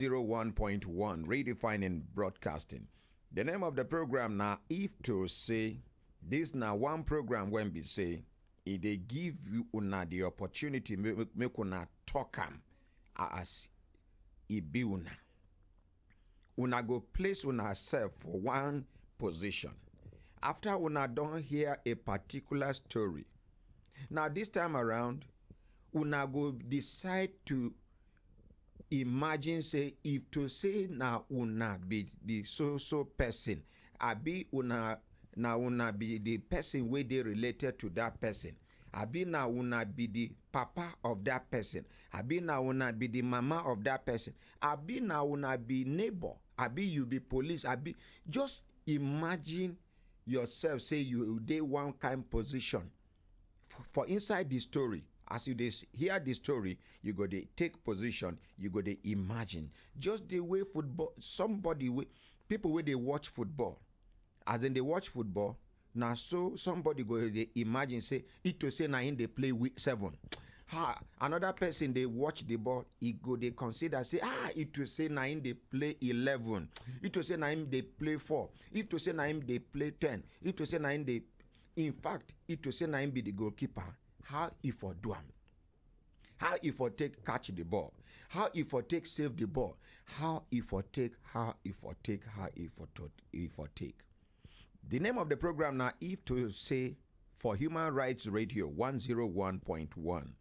101.1 Redefining Broadcasting. The name of the program now, if to say, this now one program when we say, if they give you una the opportunity, make una talk am as it be una. Una go place una self for one position. After una don't hear a particular story. Now this time around, una go decide to imagine say if to say na una be the so person, abi una be the person wey dey related to that person, abi na una be the papa of that person, abi na una be the mama of that person, abi na una be neighbor, abi you be police, abi just imagine yourself say you dey one kind position for inside the story. As you hear the story, you go to take position, you go to imagine. Just the way football, people wey dey watch football, as in they watch football, now so somebody go to imagine say, it to say na him dey play week 7. Another person they watch the ball, he go they consider say, it to say na him they play 11. It to say na him they play 4. If to say na him they play 10. If to say na him they, in fact, it to say na him be the goalkeeper. How if for do am? How if for take catch the ball? How if for take save the ball? How if for take? The name of the program now, if to say, for Human Rights Radio 101.1,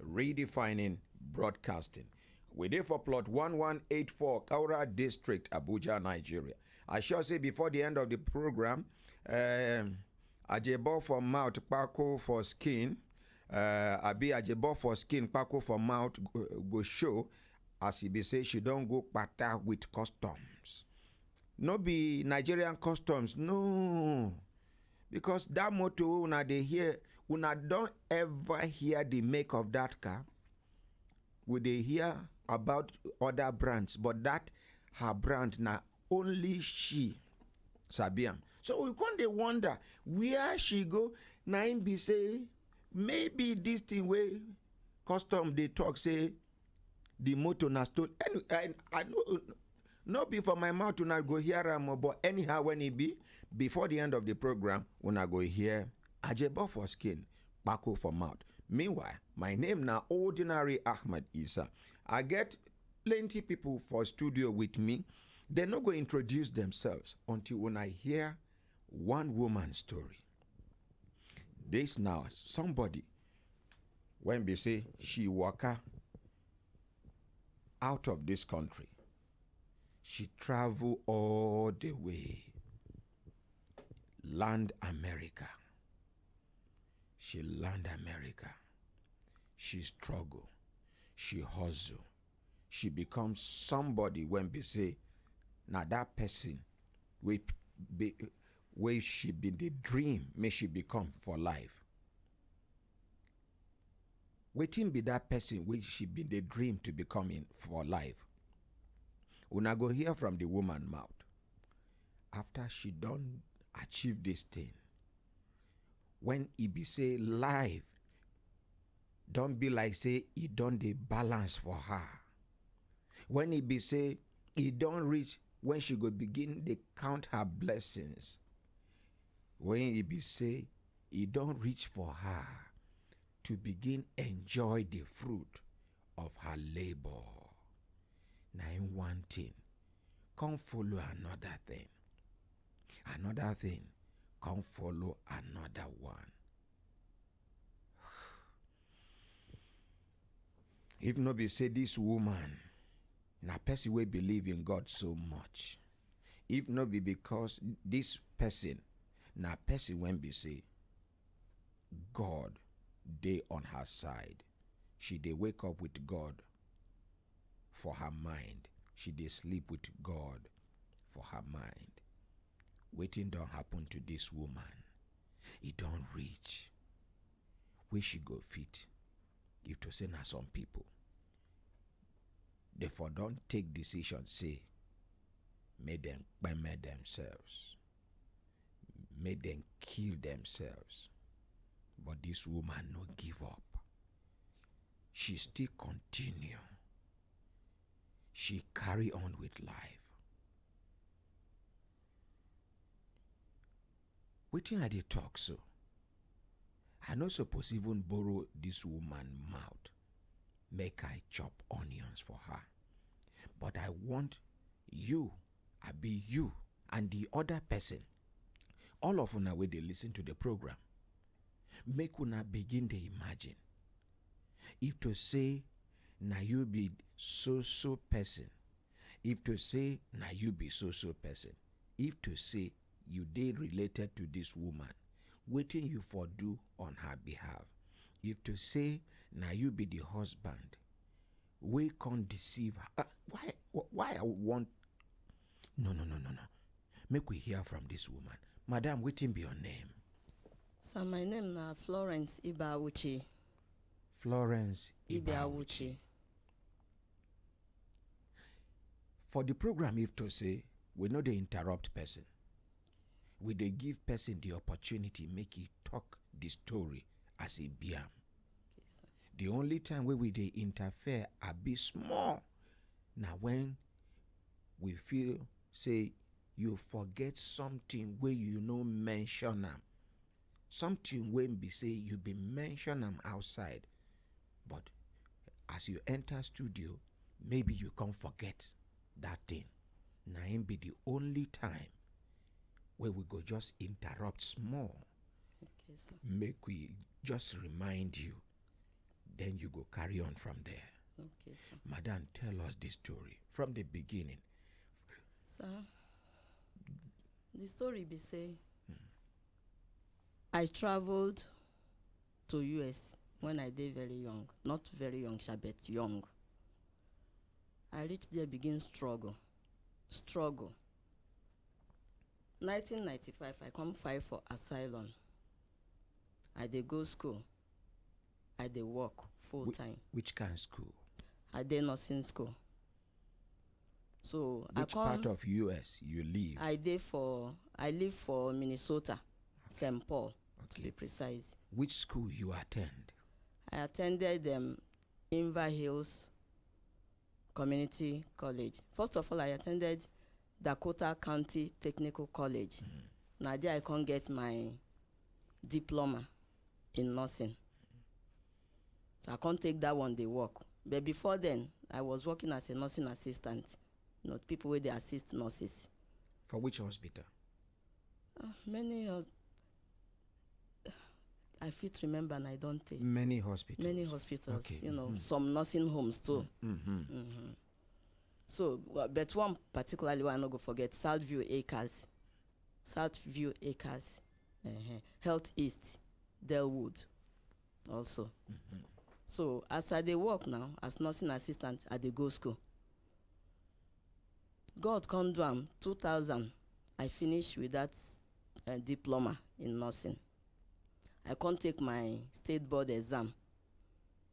Redefining Broadcasting. We there for plot 1184 Kaura District, Abuja, Nigeria. I shall say before the end of the program, Ajebo for mouth, Pako for skin. Abi Ajebo for skin, Pako for mouth go show. As he be say, she don't go pata with customs. No be Nigerian customs, no. Because that motto, una they hear, una don't ever hear the make of that car. We they hear about other brands, but that her brand now only she Sabiam. So we can't they wonder where she go. Now him be say maybe this thing way custom they talk say the motor na stole. Anyway, I know not be for my mouth to not go hear am, but anyhow when it be before the end of the program when I go hear Ajebo for skin, Bako for mouth. Meanwhile, my name now Ordinary Ahmed Isa. I get plenty people for studio with me. They're not going to introduce themselves until when I hear one woman story. This now, somebody, when they say she waka out of this country, she travel all the way, land America. She land America. She struggle. She hustle. She becomes somebody when they say, now that person where she be the dream may she become for life. Waiting be that person where she be the dream to become in for life. Una go hear from the woman mouth. After she done achieve this thing, when it be say life, don't be like say it don't the balance for her. When it be say it don't reach when she go begin to count her blessings. When it be say it don't reach for her to begin enjoy the fruit of her labor. Now in one thing, come follow another thing. Another thing, come follow another one. If no be say this woman, na person wey believe in God so much. If no be because this person, na person when be say, God dey on her side. She dey wake up with God for her mind. She dey sleep with God for her mind. Wetin don happen to this woman? It don't reach where she go fit. If to say na some people, therefore don't take decision say, make them permit themselves, make them kill themselves. But this woman no give up. She still continue. she carry on with life. Wetin I dey talk so? I no suppose even borrow this woman mouth make I chop onions for her. But I want you, you, and the other person, all of una wey dey listen to the program, make una begin dey imagine. If to say na you be so person, if to say na you be so person, if to say you dey related to this woman, wetin you for do on her behalf? If to say na you be the husband, we can't deceive her. Why I want? No. Make we hear from this woman. Madam, wetin be your name? So my name na Florence Ibawuchi. Florence Ibawuchi. For the program, if to say, we no dey interrupt person. We dey give person the opportunity make he talk the story as he be am. The only time where we dey interfere a bit small na when we feel say you forget something where you no mention am. Something when be say you be mention am outside, but as you enter studio, maybe you can't forget that thing. Na him be the only time where we go just interrupt small. Okay, sir. Make we just remind you. Then you go carry on from there. Okay, sir. Madam, tell us the story from the beginning. Sir, the story be say, I traveled to US when I dey very young. Not very young, but young. I reached there, begin struggle. 1995, I come file for asylum. I dey go school. I dey work full time. Which kind of school? I dey nursing school. So which part of US you live? I live for Minnesota, St. Paul, to be precise. Which school you attend? I attended Inver Hills Community College. First of all, I attended Dakota County Technical College. Now there I can't get my diploma in nursing. So I can't take that one, they work. But before then, I was working as a nursing assistant. You know, people where they assist nurses. For which hospital? Many I fit remember and I don't take. Many hospitals? Many hospitals, okay. You know, some nursing homes too. So, but one particularly one I not go forget, Southview Acres. Health East, Delwood also. So, as I dey work now, as nursing assistant at the go school. God come do am 2000, I finished with that diploma in nursing. I can't take my state board exam,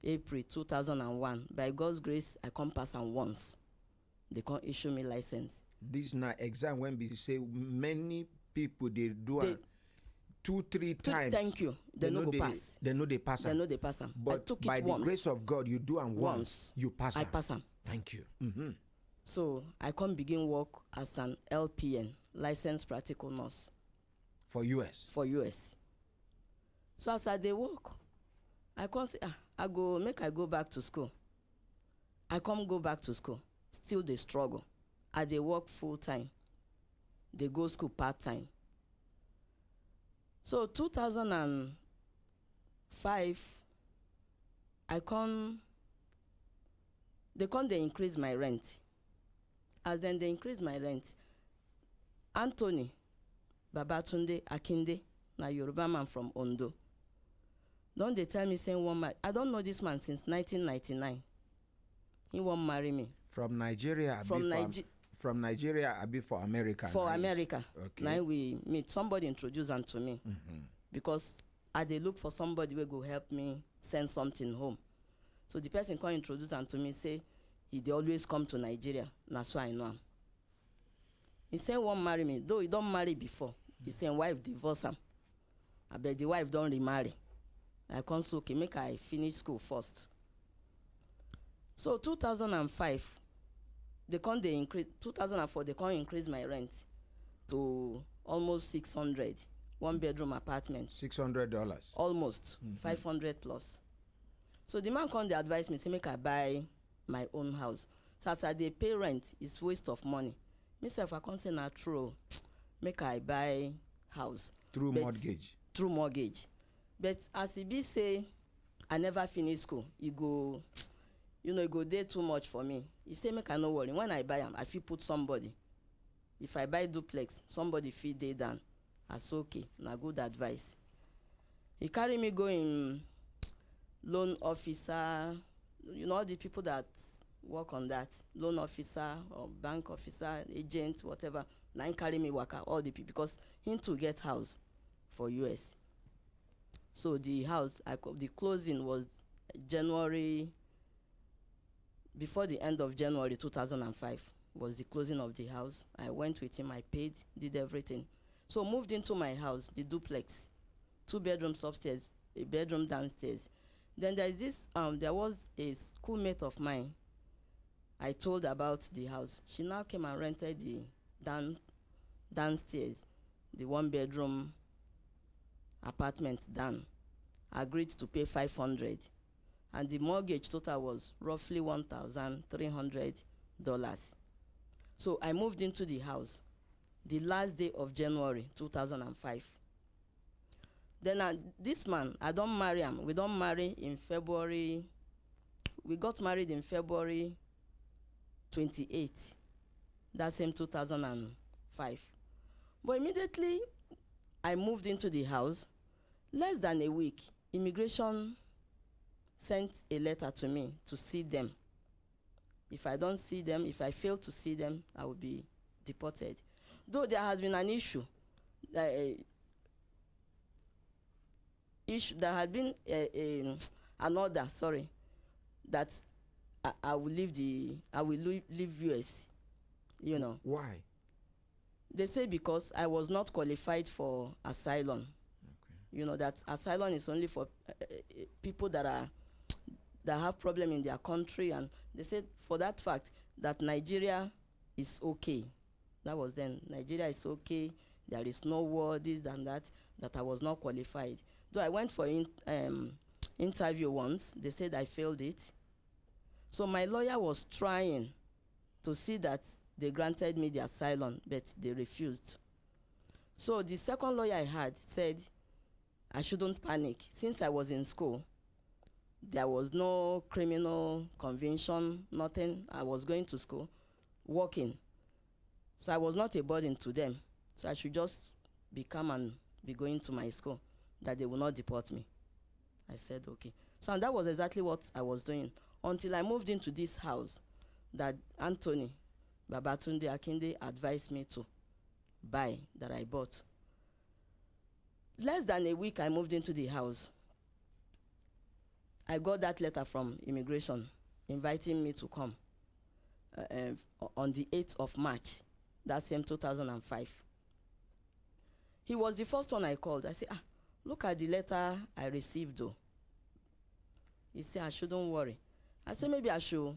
April 2001. By God's grace, I can't pass am once. They can't issue me license. This na exam when we say many people they do am 2-3 times. Thank you. They no go pass. They know they pass am. They know they pass am. But I took by it the once. grace of God, you do am once. You pass am. I pass am. Thank you. So I can begin work as an LPN, licensed practical nurse. For US? For US. So as I dey work, I come say, I go back to school. I come go back to school. Still they struggle. I dey work full time. They go school part time. So 2005, they increase my rent. As then they increase my rent, Anthony Babatunde Akinde, na Yoruba man from Ondo, don't they tell me saying one man, I don't know this man since 1999. He won't marry me. From Nigeria? From Nigeria, I be for America. For America. Okay. Now we meet. Somebody introduced him to me. Because I dey look for somebody who go help me send something home. So the person can introduce him to me, say, they always come to Nigeria. That's why I know him. He said, won't marry me. Though he don't marry before. He said, wife divorce him. I bet the wife don't remarry. I come so, okay, make I finish school first. So 2005, they increase 2004. They can't increase my rent to almost 600, one bedroom apartment. $600. Almost 500 plus. So the man come dey advise me say make I buy my own house. So as I dey pay rent, it's waste of money. Me sef I come say na true, make I buy house. Through mortgage. Through mortgage. But as e be say I never finish school, e go, e go dey too much for me. He say make I no worry. When I buy am, I fit put somebody. If I buy duplex, somebody fit dey down. As okay, na good advice. He carry me go in loan officer, all the people that work on that, loan officer or bank officer, agent, whatever. Now he carry me waka, all the people, because him to get house for US. So the house, the closing was January, before the end of January 2005 was the closing of the house. I went with him, I paid, did everything. So moved into my house, the duplex, 2 bedrooms upstairs, a bedroom downstairs. Then there was a schoolmate of mine I told about the house. She now came and rented the downstairs, the 1 bedroom apartment down. Agreed to pay $500, and the mortgage total was roughly $1,300. So I moved into the house the last day of January 2005. Then this man, I don't marry him. We don't marry in February. We got married in February 28, that same 2005. But immediately I moved into the house. Less than a week, immigration sent a letter to me to see them. If I don't see them, if I fail to see them, I will be deported. Though there has been an issue, there had been an order, that I will leave US. Why? They say because I was not qualified for asylum. Okay. That asylum is only for people that have problem in their country, and they said for that fact that Nigeria is okay. That was then. Nigeria is okay. There is no war, this and that I was not qualified. Though I went for interview once, they said I failed it. So my lawyer was trying to see that they granted me the asylum, but they refused. So the second lawyer I had said I shouldn't panic. Since I was in school, there was no criminal conviction, nothing. I was going to school, working. So I was not a burden to them. So I should just be calm and be going to my school, that they will not deport me. I said, okay. So and that was exactly what I was doing until I moved into this house that Anthony Babatunde Akinde advised me to buy, that I bought. Less than a week I moved into the house. I got that letter from immigration inviting me to come on the 8th of March, that same 2005. He was the first one I called. I said, look at the letter I received though. He said, I shouldn't worry. I said, maybe I should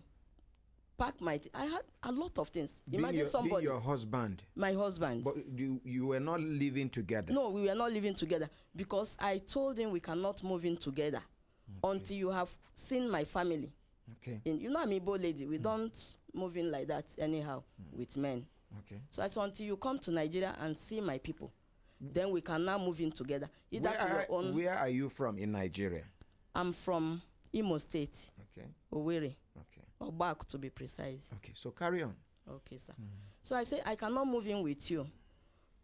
pack my I had a lot of things. Imagine somebody. Your husband. My husband. But you were not living together. No, we were not living together because I told him we cannot move in together until you have seen my family. Okay. I'm a Igbo lady. We don't move in like that anyhow with men. Okay. So I said, until you come to Nigeria and see my people, then we can now move in together. Where are you from in Nigeria? I'm from Imo State. Okay. Owerri. Okay. Or back to be precise. Okay, so carry on. Okay, sir. So I say I cannot move in with you.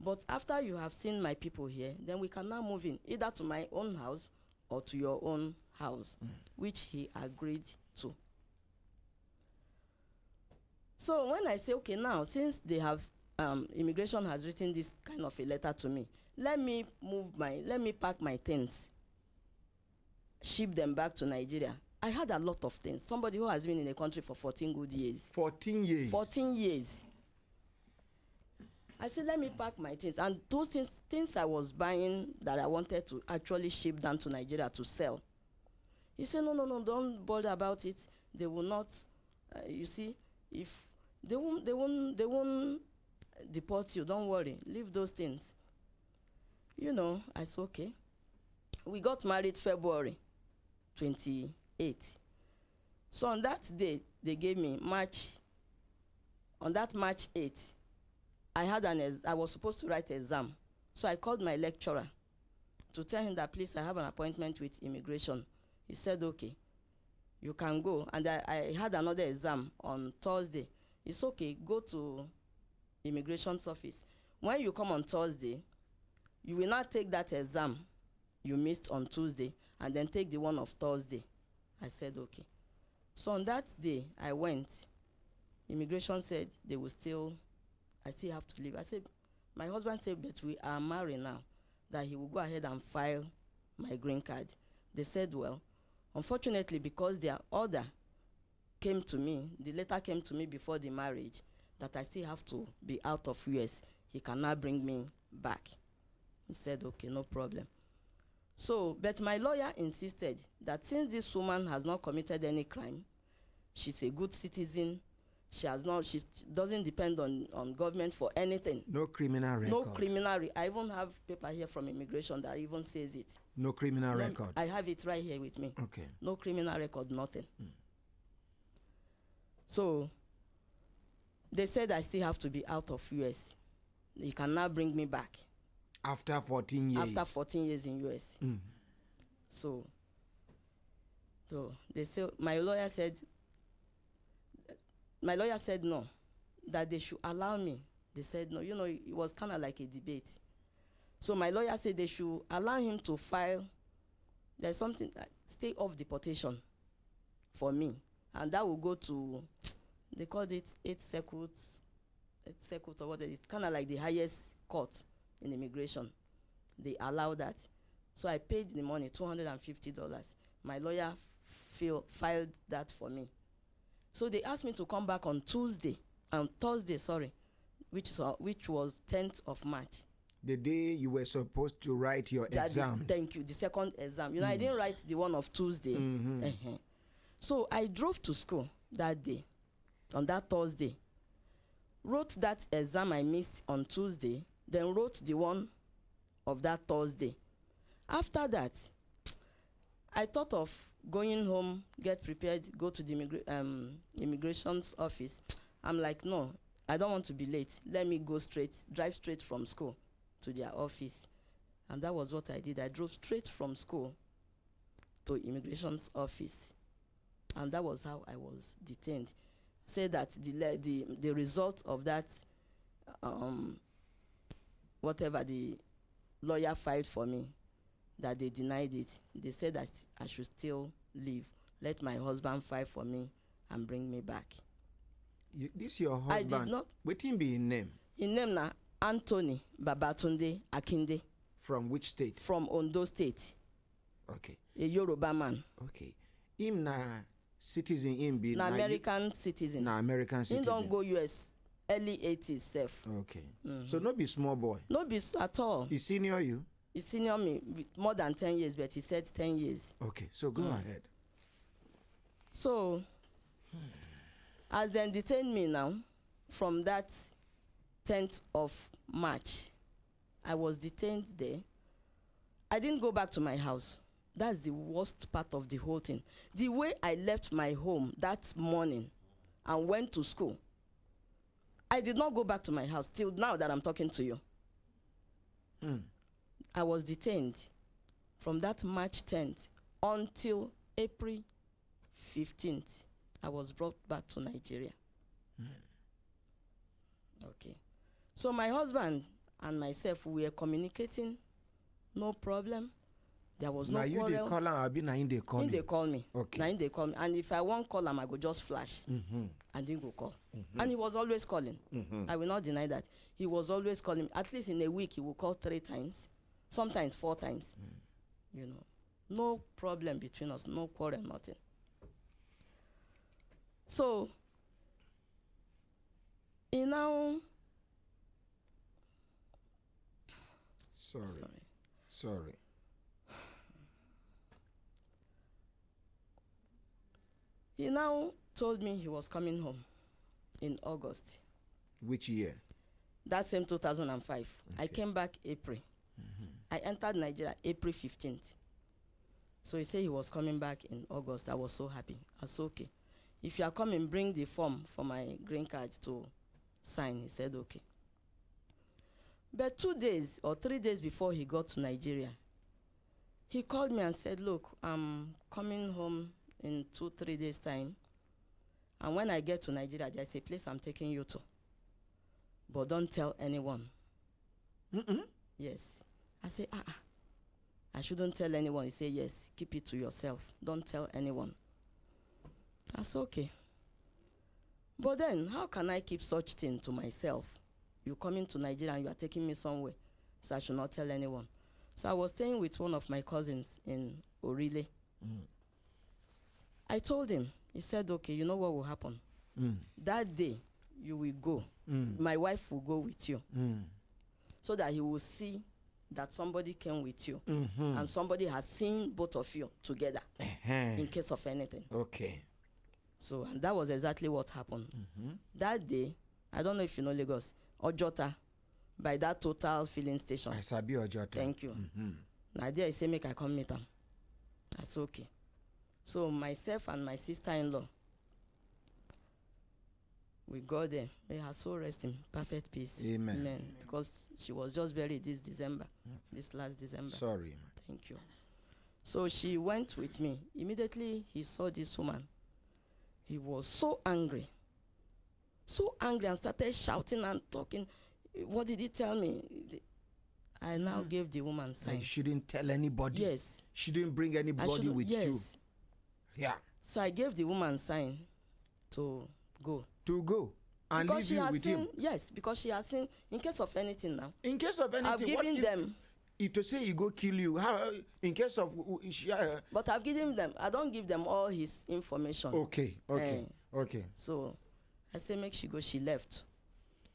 But after you have seen my people here, then we can now move in either to my own house or to your own house, which he agreed to. So when I say, okay, now, since they have, immigration has written this kind of a letter to me, let me pack my things, ship them back to Nigeria. I had a lot of things. Somebody who has been in the country for 14 good years. 14 years? 14 years. I said, let me pack my things. And those things I was buying that I wanted to actually ship down to Nigeria to sell. He said, no, don't bother about it. They will not, you see, if They won't deport you. Don't worry. Leave those things. You know, I said, okay. We got married February 28. So on that day, they gave me on that March 8, I was supposed to write exam. So I called my lecturer to tell him that, please, I have an appointment with immigration. He said, okay, you can go. And I had another exam on Thursday. It's okay, go to immigration's office. When you come on Thursday, you will not take that exam you missed on Tuesday and then take the one of Thursday. I said, okay. So on that day, I went. Immigration said I still have to leave. I said, my husband said, but we are married now, that he will go ahead and file my green card. They said, well, unfortunately, because their order came to me, the letter came to me before the marriage, that I still have to be out of US. He cannot bring me back. He said, okay, no problem. So, but my lawyer insisted that since this woman has not committed any crime, she's a good citizen, she doesn't depend on government for anything. No criminal record. No criminal I even have paper here from immigration that even says it. No criminal record. I have it right here with me. Okay. No criminal record, nothing. So, they said I still have to be out of US. They cannot bring me back. After 14 years? After 14 years in US. So they say, my lawyer said no, that they should allow me. They said no. You know, it was kind of like a debate. So my lawyer said they should allow him to file, there's something, stay off deportation for me. And that will go to, they called it 8 circuits or what, it's kind of like the highest court in immigration. They allow that. So I paid the money, $250. My lawyer filed that for me. So they asked me to come back on Thursday, which was 10th of March. The day you were supposed to write your exam. Thank you, the second exam. You know, I didn't write the one of Tuesday. So I drove to school that day, on that Thursday, wrote that exam I missed on Tuesday, then wrote the one of that Thursday. After that, I thought of going home, get prepared, go to the immigration's office. I'm like, no, I don't want to be late. Let me drive straight from school to their office. And that was what I did. I drove straight from school to immigration's office. And that was how I was detained. Say that the result of that, whatever the lawyer filed for me, that they denied it. They said that I should still leave. Let my husband file for me and bring me back. This your husband? I did not. What him be in name? In name na Anthony Babatunde Akinde. From which state? From Ondo State. Okay. A Yoruba man. Okay. Him na citizen, him be na American citizen. Na American citizen. He don't go US early 80s self. Okay. So no be small boy. No be at all. He senior you? He senior me with more than 10 years, but he said 10 years. Okay, so go ahead. So, as they detained me now, from that 10th of March, I was detained there. I didn't go back to my house. That's the worst part of the whole thing. The way I left my home that morning and went to school, I did not go back to my house till now that I'm talking to you. I was detained from that March 10th until April 15th. I was brought back to Nigeria. Okay. So my husband and myself, we were communicating, no problem. There was no quarrel. Now you dey call him, abi na him dey call you? Him dey call me. Okay. Now him dey call me. And if I won't call him, I go just flash. And him go call. And he was always calling. I will not deny that. He was always calling. At least in a week, he will call 3 times. Sometimes 4 times. You know. No problem between us. No quarrel, nothing. So, he now... Sorry. He now told me he was coming home. in August. Which year? That same 2005. I Okay. came back April. I entered Nigeria April 15th. So he said he was coming back in August. I was so happy. I said, okay. If you are coming, bring the form for my green card to sign. He said, okay. But 2 days or 3 days before he got to Nigeria, he called me and said, look, I'm coming home in 2-3 days' time. And when I get to Nigeria, there's a place I'm taking you to. But don't tell anyone. Yes. I say, I shouldn't tell anyone. He said, yes, keep it to yourself. Don't tell anyone. I said, okay. But then, how can I keep such thing to myself? You coming to Nigeria and you are taking me somewhere, so I should not tell anyone. So I was staying with one of my cousins in Orile. I told him. He said, okay, you know what will happen? That day, you will go. My wife will go with you. So that he will see that somebody came with you. And somebody has seen both of you together in case of anything. Okay. So, and that was exactly what happened. That day, I don't know if you know Lagos, Ojota, by that Total filling station. I sabi Ojota. Thank you. Now there I say, make I come meet him. I said, okay. So myself and my sister-in-law, we go there. May her soul rest in perfect peace. Amen. Amen. Because she was just buried this December, this last December. Sorry. Thank you. So she went with me. Immediately he saw this woman. He was so angry and started shouting and talking. What did he tell me? I now gave the woman sign. You shouldn't tell anybody. Yes. Shouldn't bring anybody with you. Yeah. So I gave the woman sign to go. To go and because leave you with him. Yes, because she has seen, in case of anything now. In case of anything, I've given them. If to say he go kill you, how? In case of, but I've given them. I don't give them all his information. Okay. Okay. So I say make she go. She left.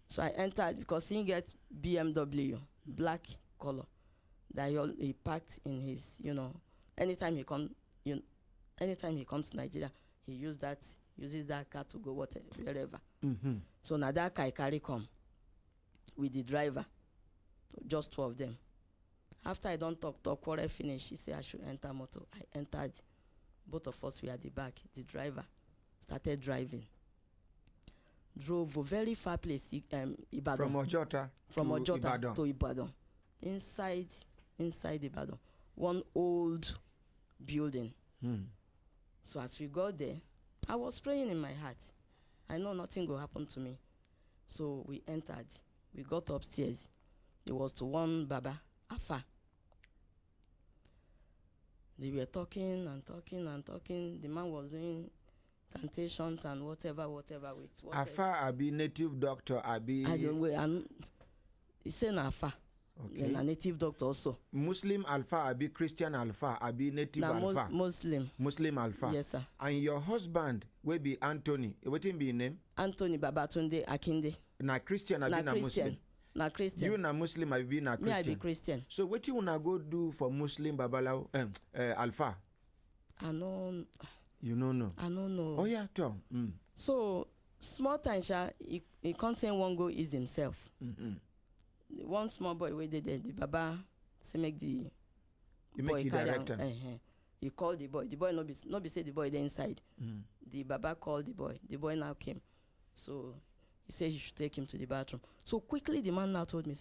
So I entered because he get BMW black color that he packed in his. Anytime he comes to Nigeria, he uses that car to go wherever. So now that car I carry come with the driver, just 2 of them. After I don't talk, quarrel finish, he said I should enter motor. I entered. Both of us were at the back. The driver started driving. Drove a very far place, Ibadan. From Ojota to Ibadan. Inside Ibadan. One old building. So as we got there, I was praying in my heart. I know nothing will happen to me. So we entered. We got upstairs. It was to one Baba, Afa. They were talking and talking and talking. The man was doing cantations and whatever with whatever. Afa Abi native doctor Abi. I don't know. He said Afa. Okay. And a native doctor also. Muslim Alpha Abi Christian Alpha Abi native Alpha. Muslim Alpha. Yes, sir. And your husband will be Anthony. What be his name? Anthony Babatunde Akinde. Na Christian Abi na Muslim. Na Christian. You na Muslim Abi na Christian. Me I be Christian. So what you wanna go do for Muslim Babalawo Alpha? I know. You don't know. I don't know. Oh yeah, Tom. So small time, he can't say one go is himself. One small boy where they did the Baba say make the boy carry director. He called the boy. The boy no be say the boy there inside. The Baba called the boy. The boy now came. So he said he should take him to the bathroom. So quickly the man now told me,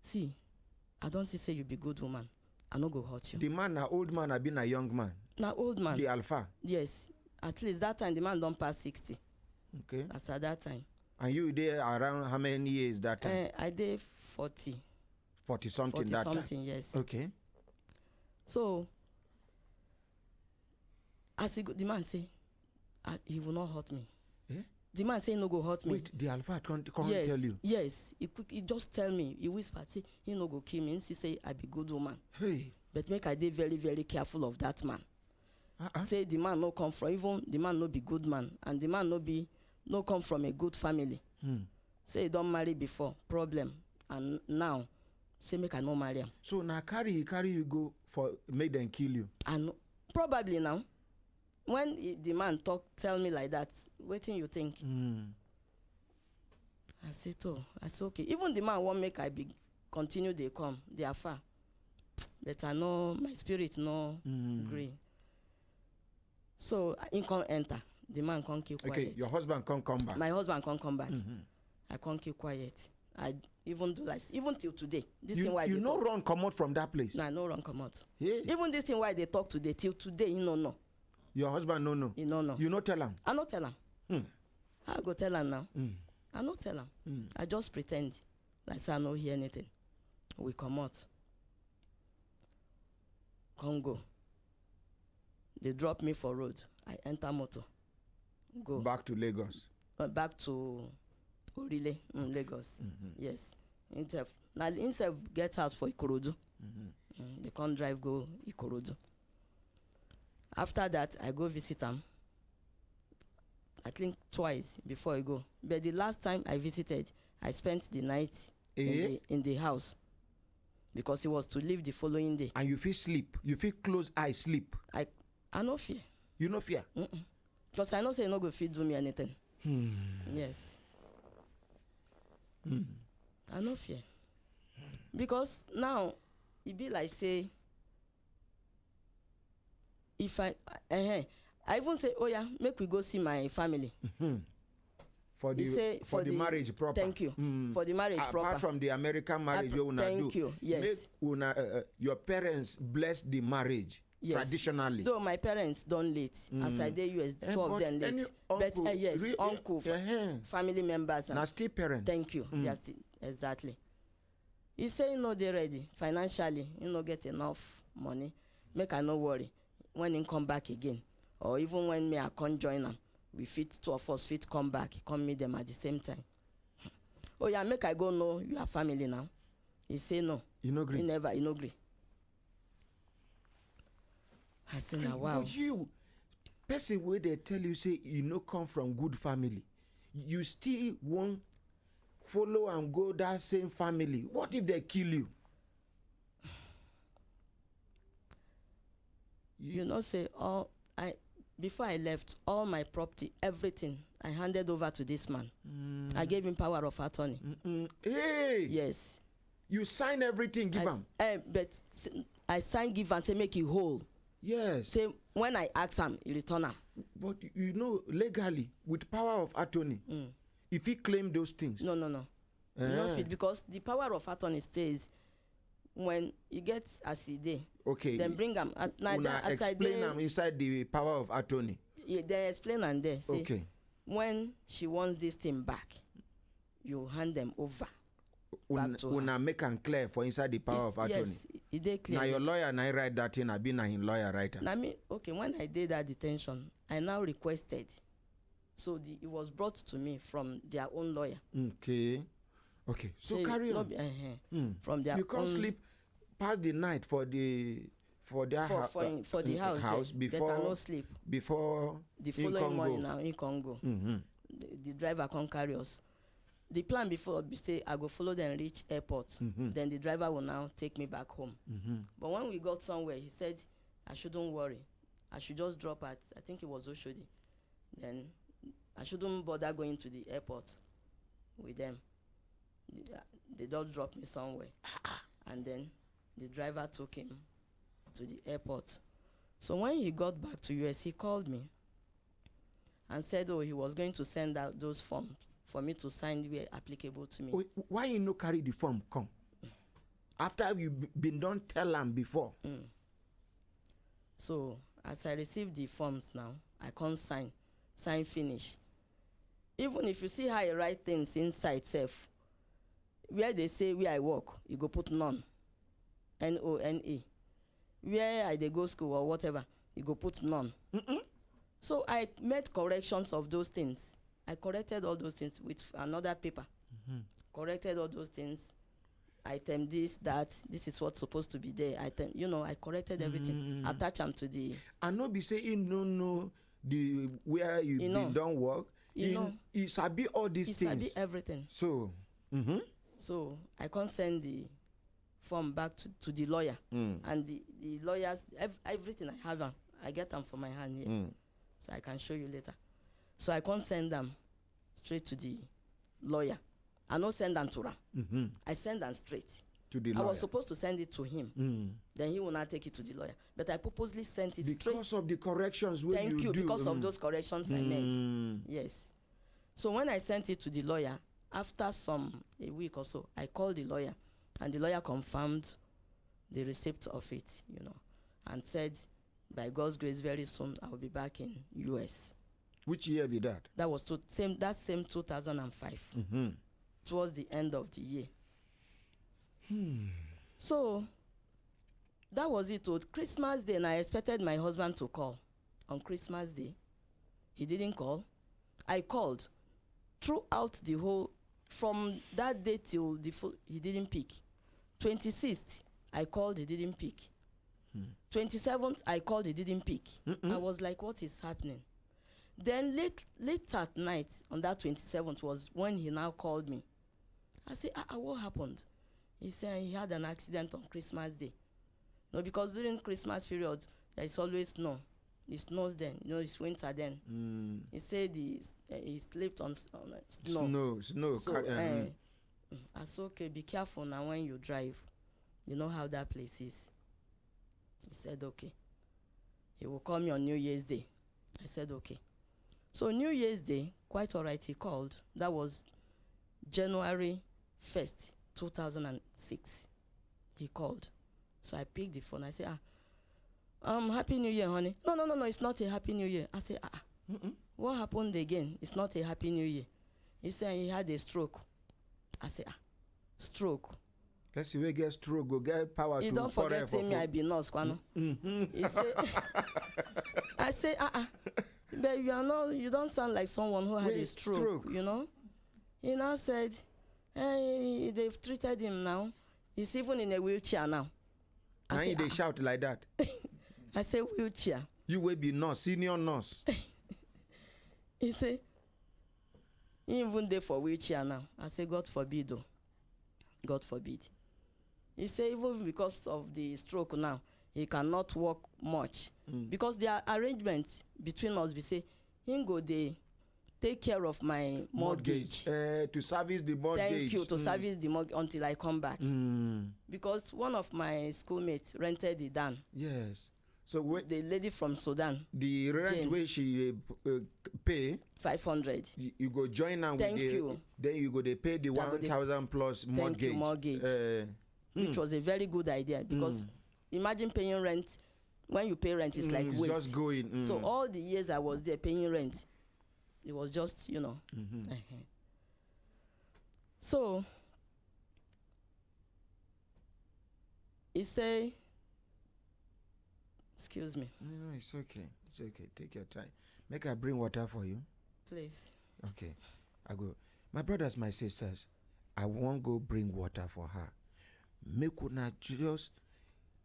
see, I don't say you be good woman. I no go hurt you. The man, na old man, I been a young man. Na old man. The Alpha. Yes. At least that time the man don't pass 60. Okay. As at that time. And you there around how many years that time? I did 40. 40 something 40 that something, time. Yes. Okay. So as the man say, he will not hurt me. Eh? The man say no go hurt me. Wait, the Alpha can't yes, tell you. Yes. He just tell me. He whispered, say he no go kill me. He say I be good woman. Hey. But make I dey very, very careful of that man. Say the man no come from, even the man no be good man, and the man no come from a good family. Say he don't marry before, problem, and now say make I no marry him. So now carry you go for make them kill you. And probably now the man tell me like that, wetin you think? I said, oh, I said, okay. Even the man want make I be continue, they come, they are far. But I know my spirit no green. So he can't enter. The man can't keep quiet. Okay, your husband can't come back. My husband can't come back. I can't keep quiet. I even do like, even till today. This thing why you no run come out from that place. No, no run come out. Hey. Even this thing why they talk today, till today, you know. Your husband no. You know. You no tell him. I not tell him. I go tell him now. I not tell him. I just pretend like say I no hear anything. We come out. Congo. They drop me for road. I enter motor. Go. Back to Lagos. Back to Orile, Lagos. Yes. Instead get house for Ikorodu. They can't drive go Ikorodu. After that, I go visit them. I think twice before I go. But the last time I visited, I spent the night in the house. Because he was to leave the following day. And you feel sleep. You feel close eye sleep. I no fear. You no fear? Because I know say no go fit do me anything. Yes. I no fear. Because now, it be like say, if I even say, oh yeah, make we go see my family. For the marriage proper. Thank you. For the marriage proper. Apart from the American marriage you una do. Thank you. Yes. Make your parents bless the marriage traditionally. Though my parents don't late. As I dey US, 2 of them late. Uncle, but yes, uncle, family members. Now still parents. Thank you. They are still, exactly. He say no, they ready financially. You no get enough money. Make I no worry. When he come back again, or even when me I can't join them. We fit, 2 of us fit come back, come meet them at the same time. Oh yeah, make I go know you are family now. He say no. You no agree? He no agree. I say now wow. But you, person where they tell you say you no come from good family, you still won't follow and go that same family. What if they kill you? You know say before I left, all my property, everything, I handed over to this man. I gave him power of attorney. Hey! Yes. You sign everything, give him. But I sign, give and say make you whole. Yes. Say when I ask him, he return him. But you know, legally, with power of attorney, if he claim those things. No. You know fit, because the power of attorney stays when he gets as he day. Okay. Then bring him. Explain them inside the power of attorney. Yeah, they explain and they say, okay. When she wants this thing back, you hand them over. Una make and clear for inside the power of attorney. Yes, it dey clear. Now your lawyer and I write that in. I been a lawyer writer. Now me, okay, when I did that detention, I now requested. So it was brought to me from their own lawyer. Okay. So carry on. From their you can't sleep past the night for the house before. They cannot sleep. Before the following morning now in Congo. The driver can't carry us. The plan before be say I go follow them reach airport. Then the driver will now take me back home. But when we got somewhere, he said I shouldn't worry. I should just drop at, I think it was Oshodi. Then I shouldn't bother going to the airport with them. They just dropped me somewhere. And then the driver took him to the airport. So when he got back to US, he called me and said, oh, he was going to send out those forms for me to sign where applicable to me. Why you no carry the form come? After you been done tell them before. So as I received the forms now, I can't sign finish. Even if you see how I write things inside self, where they say where I work, you go put none. N-O-N-E. Where I dey go school or whatever, you go put none. So I made corrections of those things. I corrected all those things with another paper. Corrected all those things. Item this, that, this is what's supposed to be there. Item, I corrected everything. Attach them to the. I know be say you don't know the where you been done work. He sabi all these things. He sabi everything. So. So I can't send the form back to the lawyer. And the lawyers, everything I have, I get them from my hand here. So I can show you later. So I can't send them straight to the lawyer. I no send them to Ram. I send them straight. To the I lawyer. was supposed to send it to him. Then he will not take it to the lawyer. But I purposely sent it straight. Because of the corrections you Thank you, do. because of those corrections I made. Yes. So when I sent it to the lawyer, after a week or so, I called the lawyer, and the lawyer confirmed the receipt of it, and said, by God's grace, very soon I will be back in US. Which year be that? That was that same 2005. Towards the end of the year. So that was it. Christmas Day, and I expected my husband to call on Christmas Day. He didn't call. I called throughout the whole, from that day till the full, he didn't pick. 26th, I called, he didn't pick. 27th, I called, he didn't pick. I was like, what is happening? Then late at night, on that 27th, was when he now called me. I said, what happened? He said he had an accident on Christmas Day. No, because during Christmas period, there is always snow. It snows then, it's winter then. He said he slept on snow. Snow. So, I said, okay, be careful now when you drive. You know how that place is. He said, okay. He will call me on New Year's Day. I said, okay. So New Year's Day, quite all right, he called. That was January 1st, 2006. He called. So I picked the phone. I said, Happy New Year, honey. No, it's not a Happy New Year. I said, what happened again? It's not a Happy New Year. He said he had a stroke. I said, stroke. Person wey get stroke go get power you to don't forget say me I be nurse, Kwano. He said, I say, but you don't sound like someone who had a stroke, He now said, hey, they've treated him now. He's even in a wheelchair now. Now they shout like that. I say wheelchair. You will be nurse, senior nurse. He say, he even there for wheelchair now. I say, God forbid, though. God forbid. He say even because of the stroke now, he cannot walk much. Because there are arrangements between us. We say, him go they take care of my mortgage. To service the mortgage. Thank you, to service the mortgage until I come back. Because one of my schoolmates rented it down. Yes. So the lady from Sudan. The rent Jane, where she pay 500. You go join now. Thank you. Then you go they pay the 1,000 plus mortgage. Thank you, mortgage. Which was a very good idea, because imagine paying rent. When you pay rent, it's like it's waste. just going. So all the years I was there paying rent, it was just, So he say, excuse me. No, it's okay. It's okay. Take your time. Make I bring water for you. Please. Okay. I go. My brothers, my sisters, I won't go bring water for her. Make una just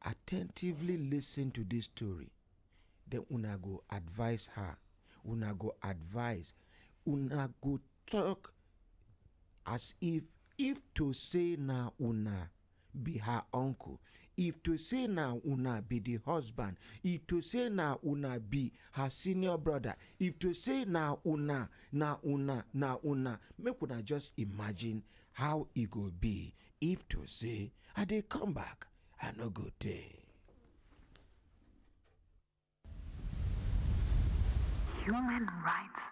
attentively listen to this story. Then una go advise her. Una go advise. Una go talk as if to say na una be her uncle, if to say na una be the husband, if to say na una be her senior brother, if to say na una, make una just imagine how it go be if to say I dey come back, I no go dey. Human rights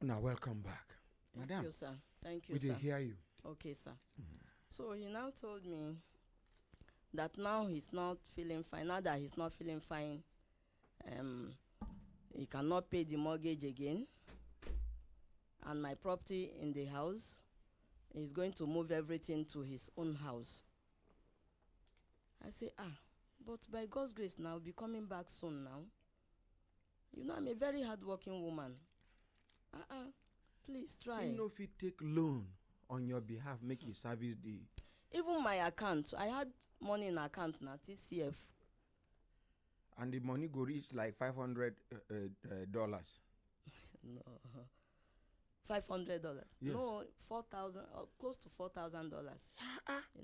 Now, welcome back. Thank Madam, you, sir. Thank you, we sir. did hear you. Okay, sir. So he now told me that now he's not feeling fine. Now that he's not feeling fine, he cannot pay the mortgage again. And my property in the house, he's going to move everything to his own house. I say, but by God's grace now, I'll be coming back soon now. You know, I'm a very hardworking woman. Please try. You know if you take loan on your behalf, make you service the... Even my account, I had money in account now, TCF. And the money go reach like $500. No. $500. Yes. No, 4,000 or close to $4,000 in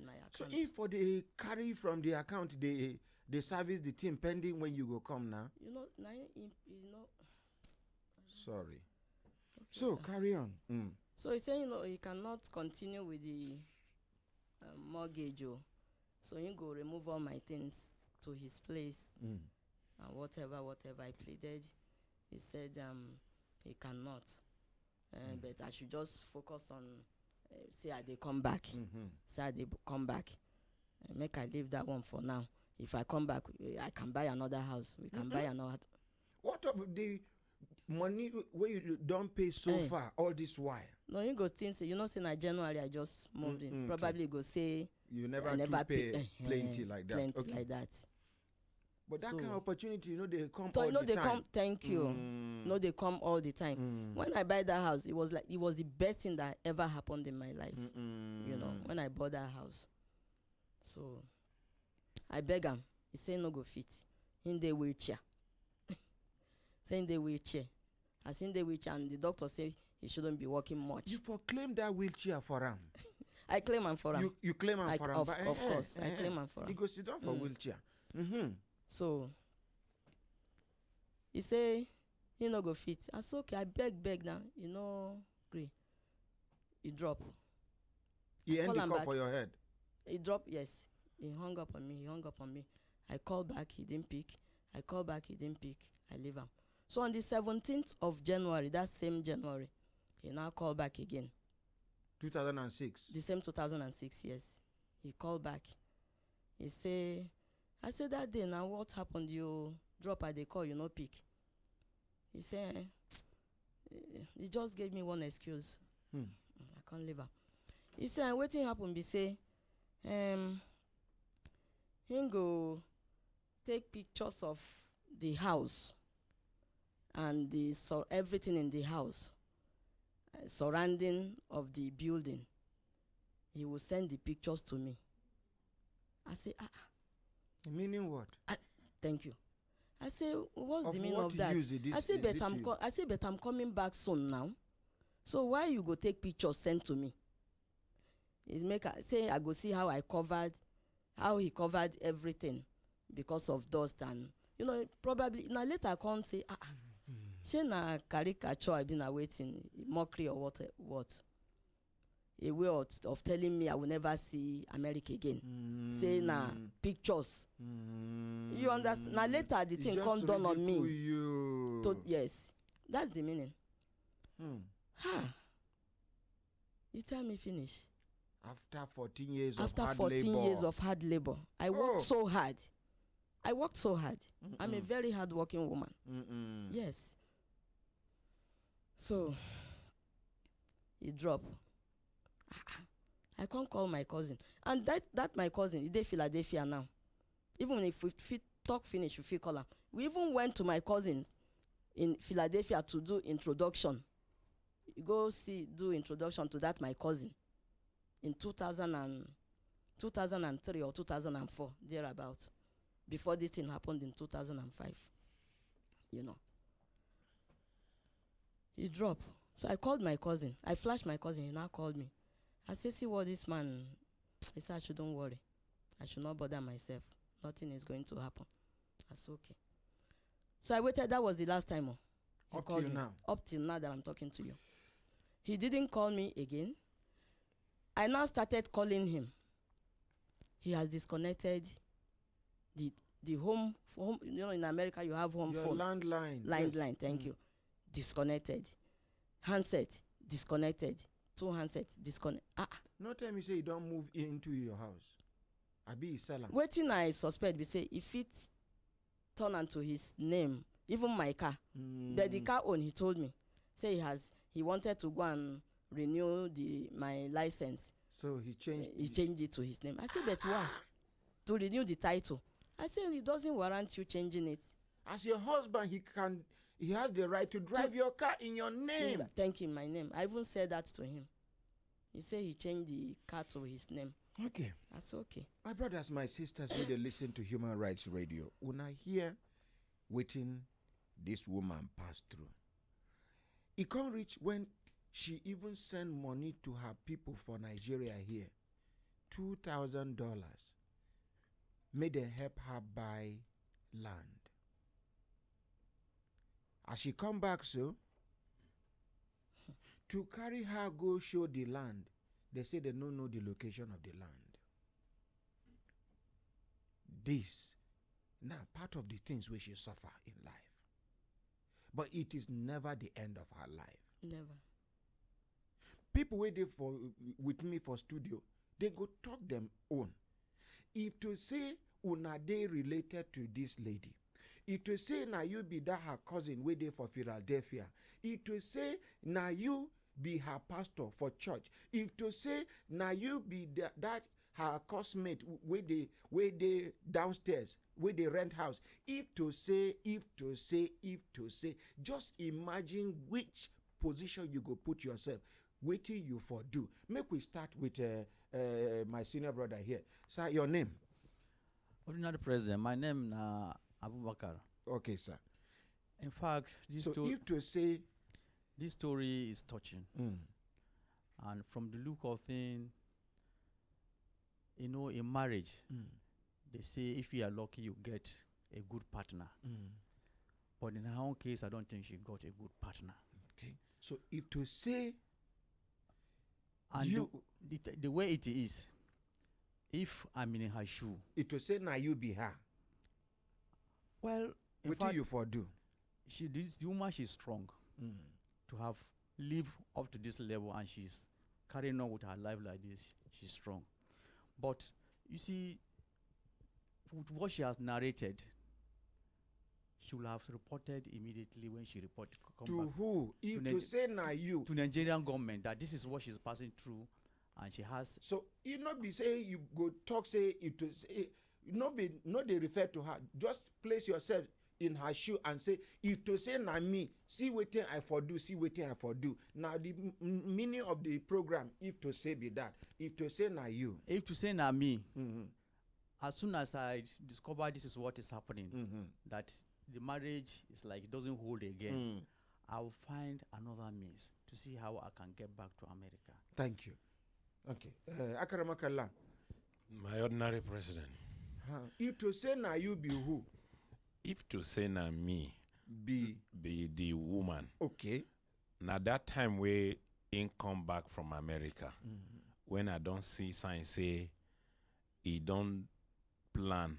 my account. So if for the carry from the account, they service the team pending when you go come now. You know. Sorry. Okay, So sir. carry on. So he's saying, he cannot continue with the mortgage. So he go remove all my things to his place and whatever I pleaded. He said he cannot. But I should just focus on say they come back. Say they come back. Make I leave that one for now. If I come back, I can buy another house. We can buy another. What of the money where you don't pay so far all this while? No, you go think say, say na January I just moved in. Probably go say you never I never pay plenty like that. Plenty Okay. like that. But that kind of opportunity, they come So all the they time. come. Thank you. No, they come all the time. When I buy that house, it was the best thing that ever happened in my life. When I bought that house. So I beg him. He say no go fit. In the wheelchair. Say in the wheelchair. As in the wheelchair, and the doctor say he shouldn't be walking much. You for claim that wheelchair for him. I claim him for him. You claim him for him. Of course, I claim him for him. You go sit down for wheelchair. So he say he no go fit. I say okay, I beg now. Agree. He drop. He end the call back. for your head. He drop, yes. He hung up on me. I call back, he didn't pick. I call back, he didn't pick. I leave him. So on the 17th of January, that same January, he now called back again. 2006. The same 2006, yes. He called back. He say, I said that day now, what happened? You drop at the call, you no pick. He said, he just gave me one excuse. I can't leave him. He said, wetin happen be say, him go take pictures of the house and everything in the house, surrounding of the building. He will send the pictures to me. I say, Meaning what? Thank you. I say, what's Of the meaning what of that? use it is- I say, is but it to you? I say, but I'm coming back soon now. So why you go take pictures send to me? Say I go see how he covered everything because of dust and probably now later I can't say she na caricature I been waiting mockery or what a way of telling me I will never see America again. Say na pictures. You understand? Now later the thing come down on me. Yes, that's the meaning. You tell me finish. After 14 years After of hard 14 labor. years of hard labor, I worked so hard. I'm a very hard-working woman. Yes. So, he drop. I can't call my cousin. And that my cousin, he dey Philadelphia now. Even if we talk finish, we call him. We even went to my cousins in Philadelphia to do introduction. You go do introduction to that my cousin in 2003 or 2004, thereabout. Before this thing happened in 2005. He dropped. So I called my cousin. I flashed my cousin. He now called me. I said, see what this man... He said, don't worry. I should not bother myself. Nothing is going to happen. I said, okay. So I waited. That was the last time. Up till now? Up till now that I'm talking to you. He didn't call me again. I now started calling him. He has disconnected the home, in America you have home Your phone. landline. Landline, thank you. Disconnected. handset disconnected, 2 handsets disconnect. No tell me say you don't move into your house. I be sell am. Wetin I suspect be say if it turn onto his name, even my car, but the car own, he told me, say he wanted to go and renew my license. So he changed. He changed it to his name. I said, but why? To renew the title. I said, it doesn't warrant you changing it. As your husband, he has the right to drive your car in your name. Thank you, my name. I even said that to him. He said he changed the car to his name. Okay. I said, okay. My brothers, my sisters, when they listen to Human Rights Radio, when I hear waiting this woman passed through, it can't reach when she even send money to her people for Nigeria here, $2,000, made them help her buy land. As she come back, so to carry her go show the land, they say they don't know the location of the land. This now part of the things we she suffer in life, but it is never the end of her life. Never. People waiting with me for studio, they go talk them own. If to say una they related to this lady, if to say na you be that her cousin waiting for Philadelphia, if to say na you be her pastor for church, if to say na you be that her cosmate where they downstairs, where they rent house, if to say, just imagine which position you go put yourself. Waiting you for do. Make we start with my senior brother here. Sir, your name? Ordinary President, my name na Abubakar. Okay, sir. In fact, this story is touching. And from the look of things, in marriage, they say if you are lucky, you get a good partner. But in her own case, I don't think she got a good partner. Okay. So if to say, and the way it is, if I'm in her shoe, it will say now you be her. Well, what do you for do? The woman, she's strong to have lived up to this level, and she's carrying on with her life like this. She's strong. But you see, with what she has narrated, she will have reported immediately when she reported. To who? If to say now you. To Nigerian government that this is what she's passing through, and she has. So you not be saying you go talk say it to say not they refer to her. Just place yourself in her shoe and say if to say na me, see waiting I for do, see waiting I for do. Now the meaning of the program, if to say be that, if to say na you. If to say na me, as soon as I discover this is what is happening, that the marriage is like it doesn't hold again, I will find another means to see how I can get back to America. Thank you. Okay. Akaramakala. My ordinary president. If to say na you be who? If to say na me be the woman. Okay. Now that time we ain't come back from America, when I don't see signs say he don't plan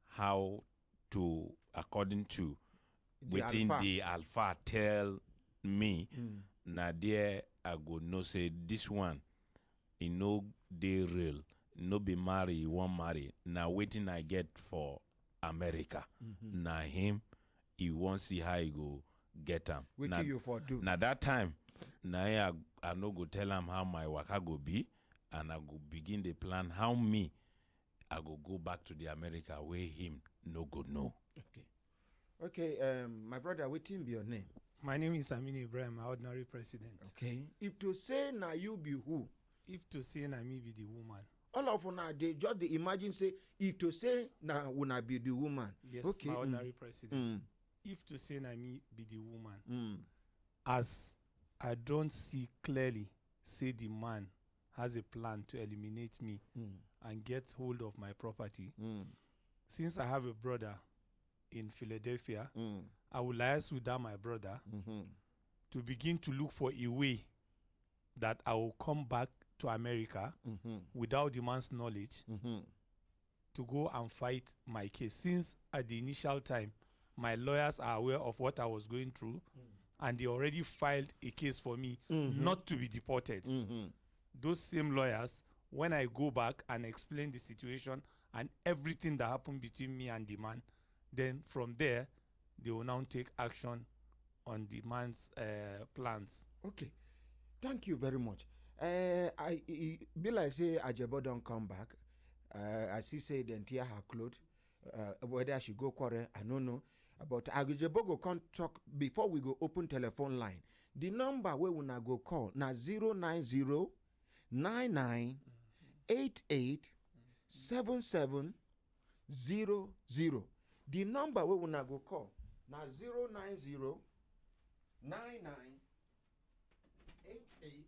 how to according to within the alpha tell me na there I go no say this one he no dey real, no be marry, he won't marry. Now waiting I get for America. Now him he won't see how he go get him. What you for do? Now that time now I no go tell him how my waka go be, and I go begin the plan how me I go back to the America where him no go know. Okay, my brother, what be your name? My name is Aminu Ibrahim, my ordinary president. Okay. If to say na you be who? If to say na me be the woman. All of una they just the imagine say if to say na una be the woman. Yes, okay. my ordinary president. If to say na me be the woman. As I don't see clearly, say the man has a plan to eliminate me and get hold of my property. Since I have a brother in Philadelphia, I will liaise with that my brother to begin to look for a way that I will come back to America without the man's knowledge to go and fight my case. Since at the initial time, my lawyers are aware of what I was going through, and they already filed a case for me not to be deported. Those same lawyers, when I go back and explain the situation and everything that happened between me and the man, then from there, they will now take action on the man's plans. Okay. Thank you very much. Bill, I say Ajebo don't come back. I see say the entire her clothes. Whether I should go quarter, I don't know. But Ajebo go can't talk before we go open telephone line. The number where we na go call na 090 99 88 77 00. The number where we na go call na 090 99 88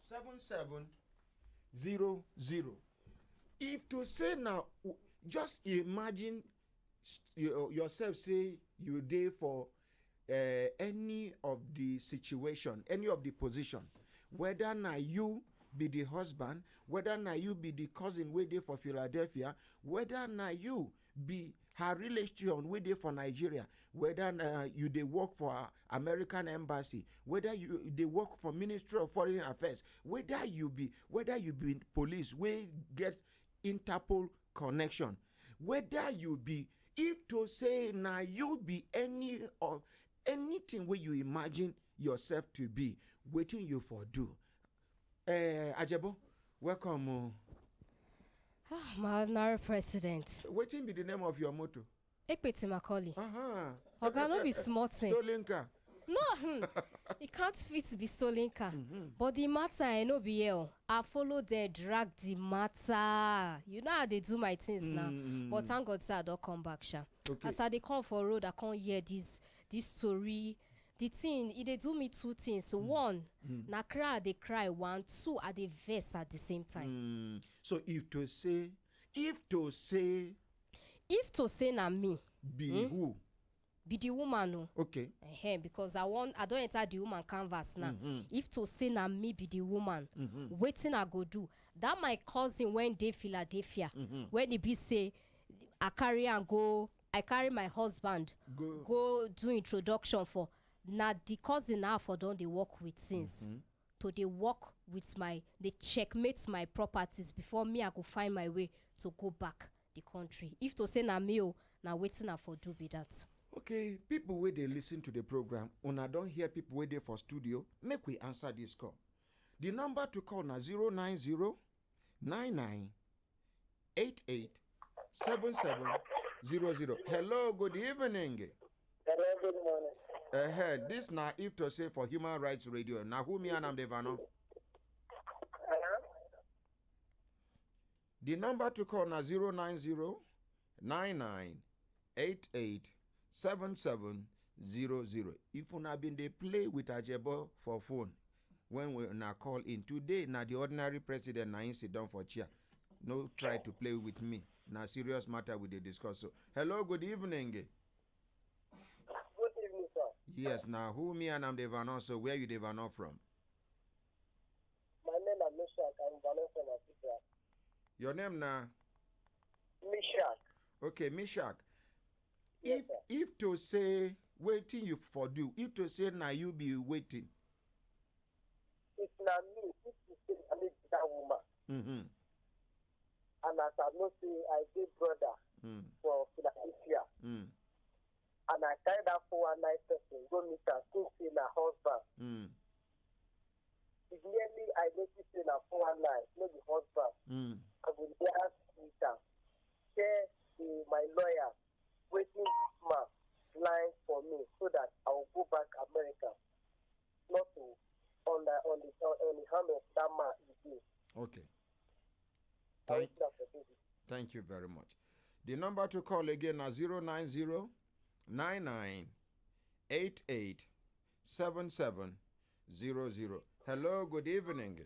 7700. If to say now, just imagine yourself say you there for any of the situation, any of the position, whether now you be the husband, whether now you be the cousin way there for Philadelphia, whether now you be her relation way there for Nigeria, whether you they work for American embassy, whether you they work for Ministry of Foreign Affairs, whether you be police, we get Interpol connection, whether you be, if to say now you be any of anything where you imagine yourself to be, waiting you for do. Ajebo, welcome. My honorary president. Waiting be the name of your motto. Ekpeti Macaulay. Okay, no be small thing. Stolen car. No, it can't fit to be stolen car. But the matter I know be here. I follow them, drag the matter. You know how they do my things now. But thank God say I don't come back, sha. Okay. As I dey come for road, I can't hear this story. The thing, they do me two things. So one, na cry, they cry. One, two, I dey vex at the same time. So if to say na me, be who? be the woman, no. Okay. Because I don't enter the woman canvas now. If to say na me be the woman, waiting I go do. That my cousin when they Philadelphia, when he be say, I carry my husband, go do introduction for. Now the cousin now for don they work with since. To they work with they checkmate my properties before me I go find my way to go back the country. If to say na me, now waiting I for do be that. Okay, people where they listen to the program, when I don't hear people where they for studio, make we answer this call. The number to call na 090 99 88 7700. Hello, good evening. Hello, good morning. This na if to say for Human Rights Radio. Na who me and I'm Devano. The number to call na 090 99 88 7700. If you have been they play with Ajebo for phone when we na call in today, na the ordinary president na sit down for chair. No try to play with me. Na serious matter we dey discuss. So, hello, good evening. Good evening, sir. Yes, now who me and I'm Devano. So where you Devano from? My name is Mishak. I'm Devano from Africa. Your name na? Mishak. Okay, Mishak. Yes, if to say waiting you for do, if to say now you be waiting. It's not me. If you say I need that woman. And as I know say I did brother for Philadelphia. And I carry that 419 person, go meet her, still say na husband. Immediately I notice say na 419, no be husband. I will ask meet her. Share my lawyer waiting this man line for me so that I will go back America. Not to on the hand of that man again. Okay. Thank you very much. The number to call again is 090 99 88 7700. Hello, good evening.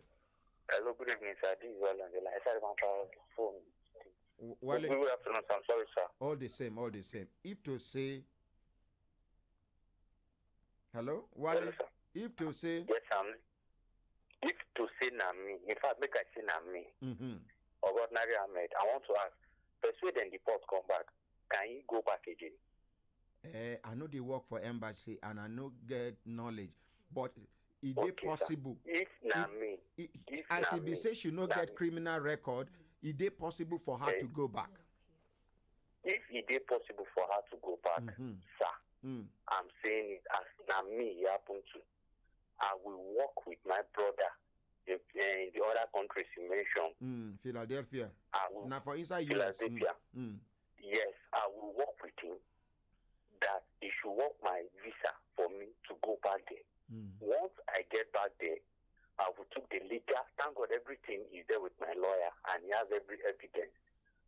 Hello, good evening, sir. This is Alan. I said one phone. Well, good afternoon, sir. I'm sorry, sir. All the same. If to say hello, Wale. Hello, sir. If to say yes, if to say na me, in fact, make I say na me. Or ordinary Ahmed, I want to ask, persuade and the port come back. Can he go back again? I know they work for embassy and I know get knowledge, but is Okay, it possible? sir. If na me, if as na it be me, say she no na get me. criminal record, is it possible for her Eh. to go back? If it is possible for her to go back, sir, I'm saying it as na me it happen to. I will work with my brother in the other countries you mentioned. Philadelphia. I will, Now for inside Philadelphia. US. Yes, I will work with him that he should work my visa for me to go back there. Once I get back there, I will take the legal. Thank God everything is there with my lawyer and he has every evidence.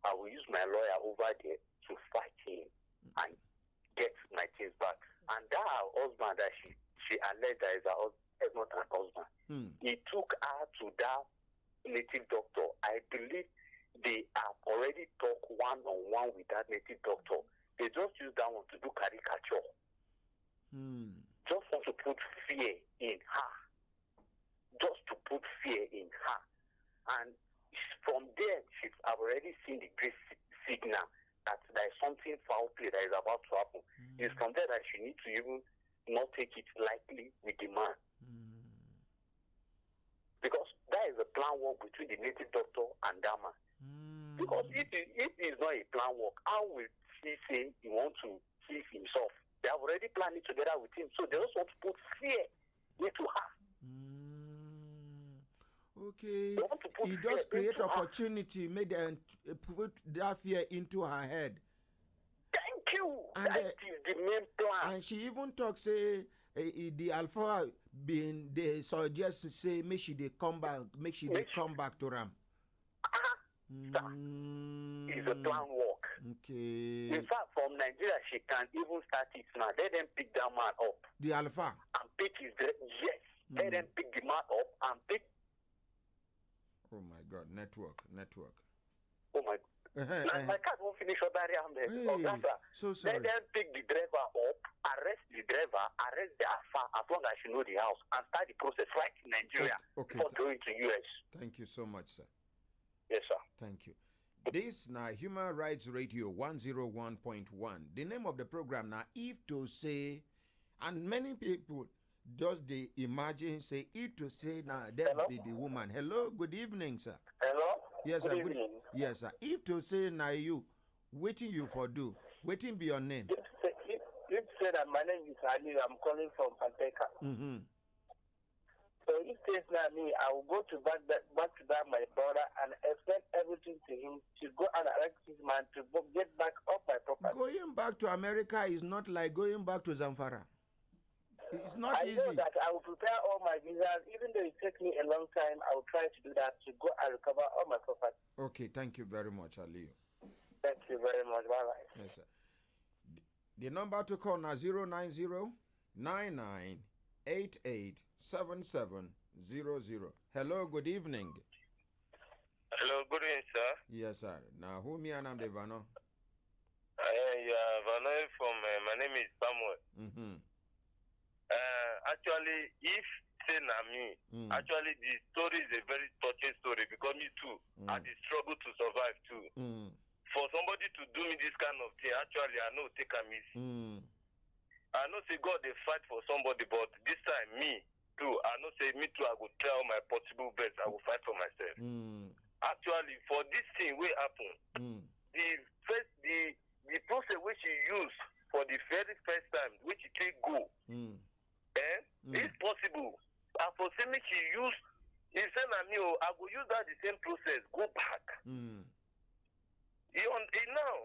I will use my lawyer over there to fight him and get my things back. And that her husband that she alleged that is not her husband. He took her to that native doctor. I believe they have already talked one-on-one with that native doctor. They just use that one to do caricature. Just want to put fear in her. Just to put fear in her. And from there, she's already seen the great signal that there is something foul play that is about to happen. It's from there that she needs to even not take it lightly with the man. Because that is a plan work between the native doctor and that man. Because if it is not a plan work, how will he say he wants to save himself? They have already planned it together with him. So they just want to put fear into her. Okay. They want to put He fear does create into her. opportunity, made them put that fear into her head. Thank you. And that is the main plan. And she even talks say the alpha being they suggest to say make she they come back, come back to Ram. It's a plan work. Okay. In fact, from Nigeria, she can even start it now. Let them pick that man up. The alpha. And pick his yes. Let them pick the man up and pick. Oh my God! Network. Oh my. My cat won't finish her barrier. So sorry. Let them pick the driver up, arrest the driver, arrest the alpha as long as she know the house, and start the process right in Nigeria before going to US. Thank you so much, sir. Yes, sir. Thank you. This now Human Rights Radio 101.1. The name of the program now, if to say, and many people just they imagine say if to say now that be the woman. Hello, good evening, sir. Hello? Yes, good sir. Evening. Yes, sir. If to say now you, waiting you for do, waiting be your name. If say that my name is Ali, I'm calling from Panteka. So if says now me, I will go to back to that my brother and explain everything to him to go and arrest this man to get back up my property. Going back to America is not like going back to Zamfara. It's not easy. I know that I will prepare all my visas, even though it takes me a long time. I will try to do that to go and recover all my property. Okay, thank you very much, Ali. Thank you very much. Bye bye. Yes, sir. The number to call now 090-9988-7700. Hello, good evening. Hello, good evening, sir. Yes, sir. Now, who me and I'm the Vano? Vano from, my name is Samuel. Actually, if say na me, actually the story is a very touching story because me too, I did struggle to survive too. For somebody to do me this kind of thing, actually I know take a miss. I know say God they fight for somebody, but this time me too, I know say me too, I will try all my possible best. I will fight for myself. Actually, for this thing will happen. The process which he used for the very first time, which he take go, it's possible. I for say me she use, he said na me, I will use that the same process, go back. You know,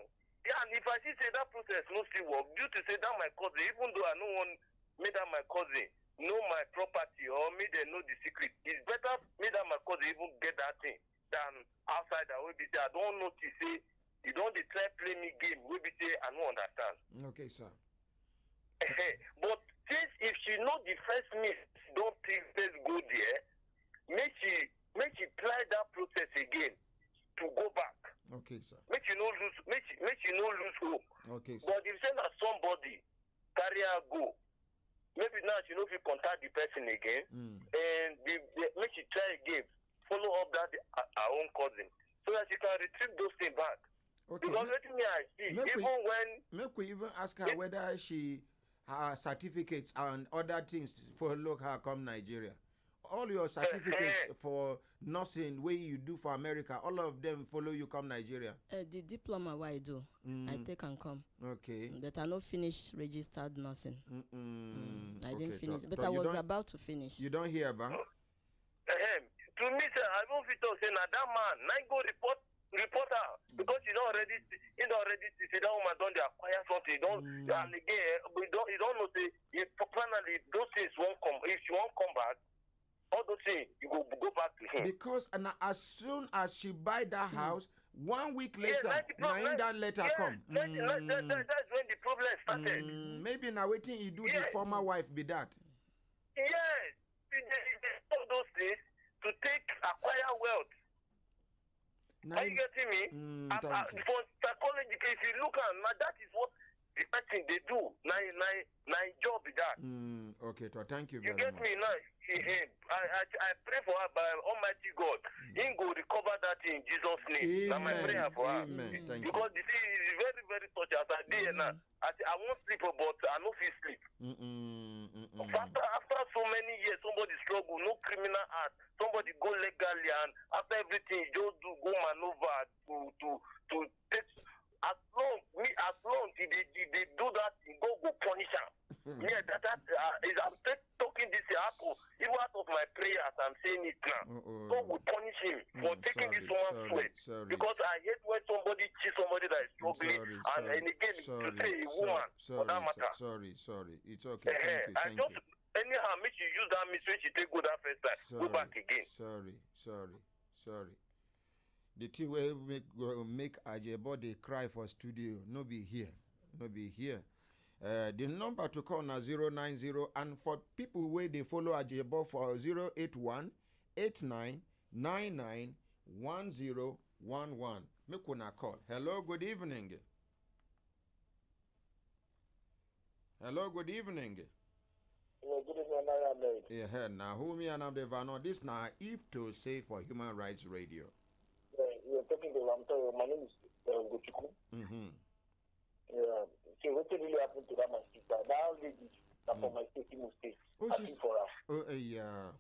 yeah, and if I see say that process no still work, due to say that my cousin, even though I don't want me that my cousin know my property or me they know the secret, it's better me that my cousin even get that thing than outside that will be there. I don't notice say you don't try play me game, will be say I don't understand. Okay, sir. But since if she know the first miss, don't think let's go there, make she try that process again to go back. Okay, sir. Make you no lose hope. Okay, sir. But if say that somebody carry her go, maybe now she know if you contact the person again, and make she try again, follow up that her own cousin, so that she can retrieve those things back. Okay. Because wetin me I see, even when make we even ask her whether her certificates and other things follow her come Nigeria. All your certificates for nursing wey you do for America, all of them follow you come Nigeria. The diploma wey I do, I take and come. Okay. But I no finish registered nursing. I didn't finish, but I you was about to finish. You don't hear about? To me, sir, I don't fit talk say na that man na go report her because he don't already see that woman don dey acquire something. And again, you don't know say if finally those things won't come. If she won't come back, all those things you go back to him. Because as soon as she buy that house, 1 week later, that letter come. That's when the problem started. Maybe now waiting he do the former wife be that. Yes, all those things to acquire wealth. Are you getting me? For psychology, if you look at now, that is what the person they do. Now job is that. Okay, so thank you very much. You get me now? I pray for her by Almighty God. He go recover that in Jesus' name. That's my prayer for her. Amen. Because you see, it's very, very touchy. As I did now, I won't sleep, but I no fit sleep. After so many years, somebody struggle, no criminal act. Somebody go legally, and after everything, you just go maneuver to take. As long they do that, go punish him. Yeah, that is I'm talking this apple. Even out of my prayers, I'm saying it now. God will punish him for taking this woman's sweat. Because I hate when somebody cheats somebody that is struggling, and again to say a woman for that matter. Sorry. It's okay. Thank you. Anyhow, make you use that message you take go that first time. Go back again. Sorry. The thing wey make Ajebo dey cry for studio no be here. The number to call na 090, and for people wey dey follow Ajebo for 081 89 99 1011. Make una call. Hello, good evening. Hello, good evening, Yeah, now who me and I'm the Vano. This now if to say for Human Rights Radio. You're talking to my name is Gochiku. Yeah. So what really happened to that my sister? That lady from my state, State. Oh, I think for her. Yeah.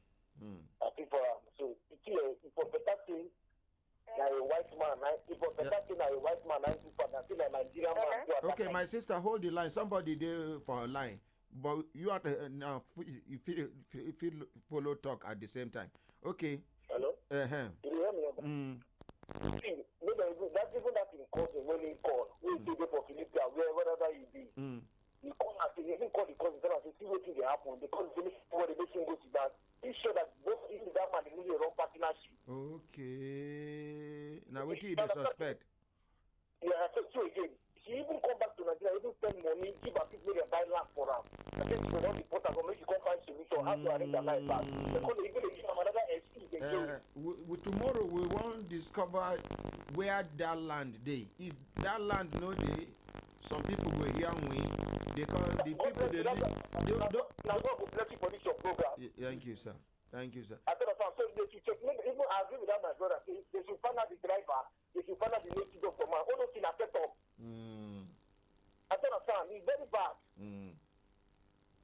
I think for her. So if for better thing, like a white man, if for better thing, like a white man, I think for a Nigerian man. Okay, my sister, hold the line. Somebody there for a line. But you have to now if you follow talk at the same time. Okay. Hello? Do you hear me? See, that's even that in cousin when he call. We do for Philippa, wherever you be. He call us, he even call the cousin and say, see what thing they happen. Because they make sure they make him go to that. He's sure that both him and that man they need a wrong partnership. Okay. Now what do you suspect? Yeah, so again. She even come back to Nigeria, even spend money, give her people their buy land for her. I think she want the portal, but maybe she can't find solution. How to arrange her life back? Because they give him another excuse. Tomorrow we won't discover where that land dey. If that land no dey, some people go hear we because the people they live. Now God will bless you for this your program. Thank you, sir. I tell us, so they should check. Even I agree with that, my brother. They should find out the driver. They should find out the native doctor man. All those things are set up. I tell us, it's very bad.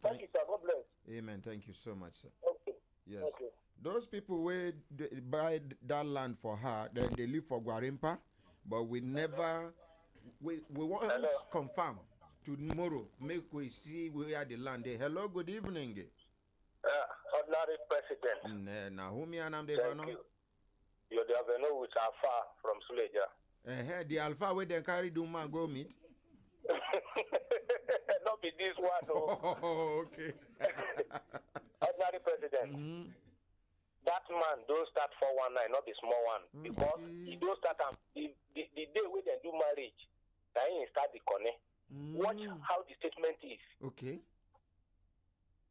Thank you, sir. God bless. Amen. Thank you so much, sir. Okay. Yes. Okay. Those people wey buy that land for her, then they live for Guarimpa, but we never. We want to confirm tomorrow. Make we see where the land is. Hello. Good evening. Ordinary president. Now, who me and I'm the Thank you. You're the avenue with Alpha from Suleja. The Alpha where they carry the man go meet. Not be this one. Oh, okay. Ordinary president. That man don't start 419, not the small one. Because he don't start the day when they do marriage, then he start the connect. Watch how the statement is. Okay.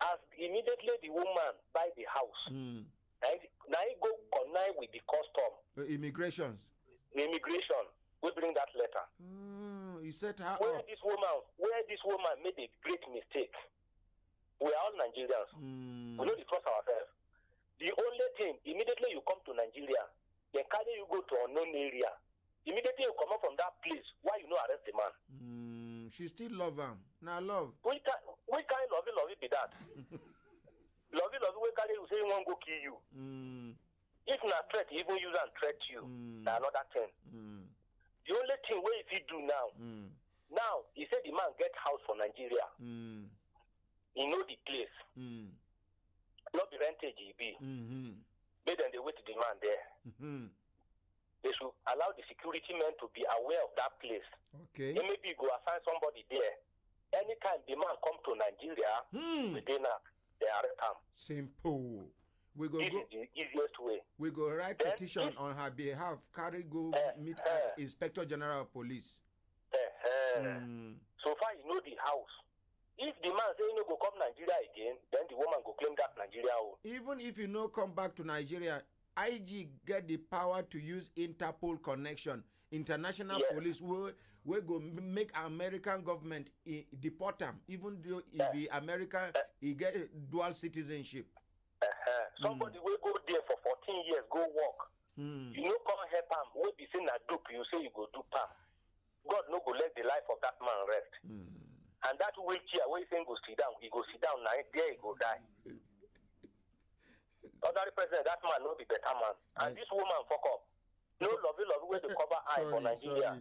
As immediately the woman buy the house, now he go connect with the custom. Immigration, we bring that letter. He said how where this woman made a great mistake. We are all Nigerians. We know the trust ourselves. The only thing, immediately you come to Nigeria, they carry you go to unknown area. Immediately you come out from that place, why you no arrest the man? She still love him. Now love. We can't love it be that. love it, we carry you say he won't go kill you. If not threat, he even use and threat you. Now another thing. The only thing where if he do now, now he said the man get house for Nigeria. He know the place. Not the rentage he be. But then they wait the man there. They should allow the security men to be aware of that place. Okay. They maybe go assign somebody there. Anytime the man come to Nigeria, within they arrest him. Simple. We go This is the easiest way. We go write Then petition on her behalf. Carry go meet Inspector General of Police. So far you know the house. If the man say no go come Nigeria again, then the woman go claim that Nigeria own. Even if you no come back to Nigeria, IG get the power to use Interpol connection. International police will go make American government deport him, even though he be American, he get dual citizenship. Somebody will go there for 14 years, go work. You no come help him. Will be saying a dupe, you say you go do palm. God no go let the life of that man rest. And that wheelchair where he saying go sit down, he go sit down now, there he go die. Other president, that man no be better man. And this woman fuck up. No lovey where they cover eye for Nigeria.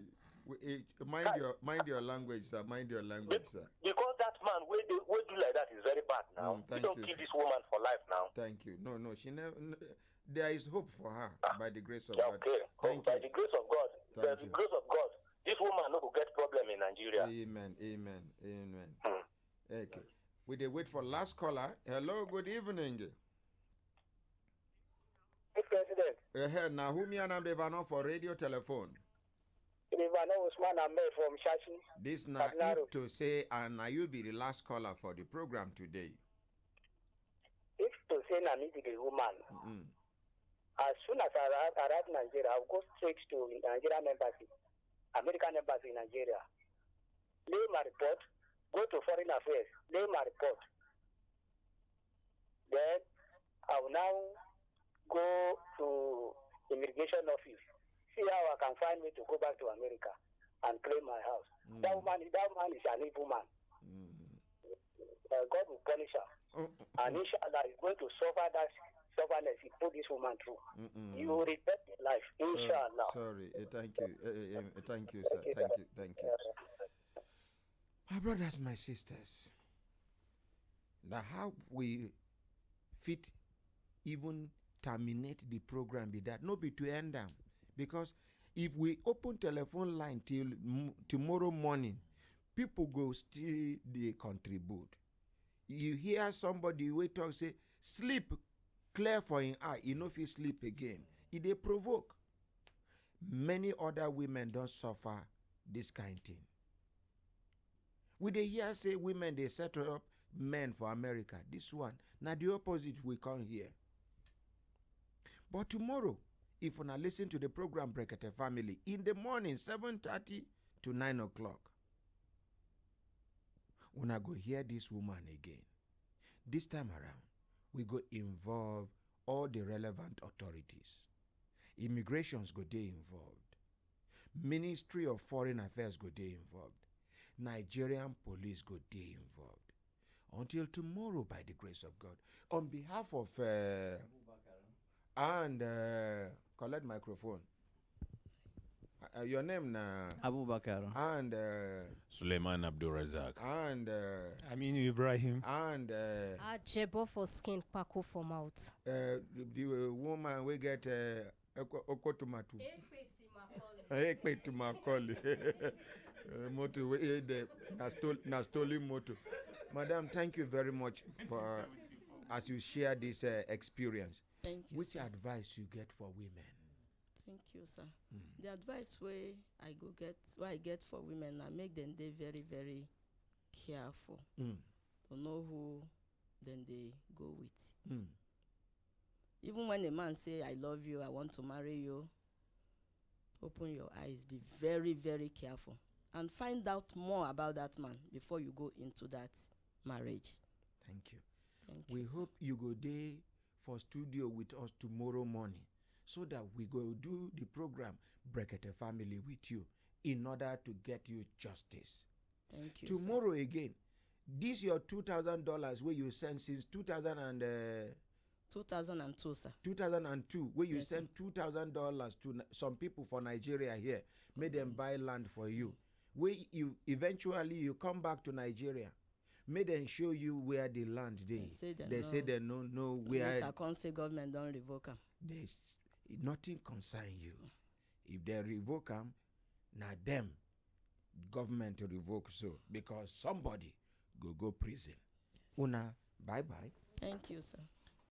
Mind your language, sir. Mind your language, sir. Because that man where do like that is very bad now. You don't kill this woman for life now. Thank you. No, she never. There is hope for her by the grace of God. Okay. By the grace of God. By the grace of God. This woman no go get problem in Nigeria. Amen. Okay. We dey wait for last caller. Hello, good evening. Hey, President. Now, whom you name Devano for radio telephone? Devano Usman Ahmed from Shashi. This now if to say, and now you be the last caller for the program today. If to say na me be the woman, as soon as I arrive in Nigeria, I'll go straight to Nigerian embassy, American embassy in Nigeria. Lay my report, go to foreign affairs, lay my report. Then I will now go to immigration office, see how I can find me to go back to America and claim my house. That man is an evil man. God will punish her. And inshallah, he's going to suffer that sufferness he put this woman through. You will regret your life, inshallah. Sorry. Thank you. Thank you, sir. Thank you. My brothers, my sisters. Now, how we fit even terminate the program be that no be to end them, because if we open telephone line till tomorrow morning, people go still they contribute. You hear somebody wait talk say sleep clear for him eye, you know if he sleep again, it they provoke. Many other women don't suffer this kind thing. We they hear say women they set up men for America. This one now the opposite we come here. But tomorrow, if you listen to the program Brekete Family, in the morning, 7:30 to 9 o'clock, when I go hear this woman again, this time around, we go involve all the relevant authorities. Immigrations go dey involved. Ministry of Foreign Affairs go dey involved. Nigerian police go dey involved. Until tomorrow, by the grace of God. On behalf of... and collect microphone. Your name na Abu Bakar. And Suleiman Abdul Razak. And Aminu Ibrahim. And Ajebo for skin, Paco for mouth. the woman we get Okotomatu. Ekpe to Macaulay. Moto we na stolen moto. Madam, thank you very much for as you share this experience. Thank you. Which sir. advice you get for women? Thank you, sir. The advice I get for women, I make them they very, very careful to know who then they go with. Even when a man say, I love you, I want to marry you, open your eyes, be very, very careful, and find out more about that man before you go into that marriage. Thank you. Thank We you, sir. hope you go there for studio with us tomorrow morning so that we go do the program Brekete Family with you in order to get you justice. Thank you. Tomorrow again, this your $2,000 where you send since 2002, sir. 2002, where you Yes, send $2,000 to some people for Nigeria here, made them buy land for you. Where you eventually you come back to Nigeria, made them show you where the land they say they know where. Later, can't say government don't revoke them. There's nothing concern you. If they revoke them, now them government to revoke so because somebody go prison. Una bye bye. Thank you, sir.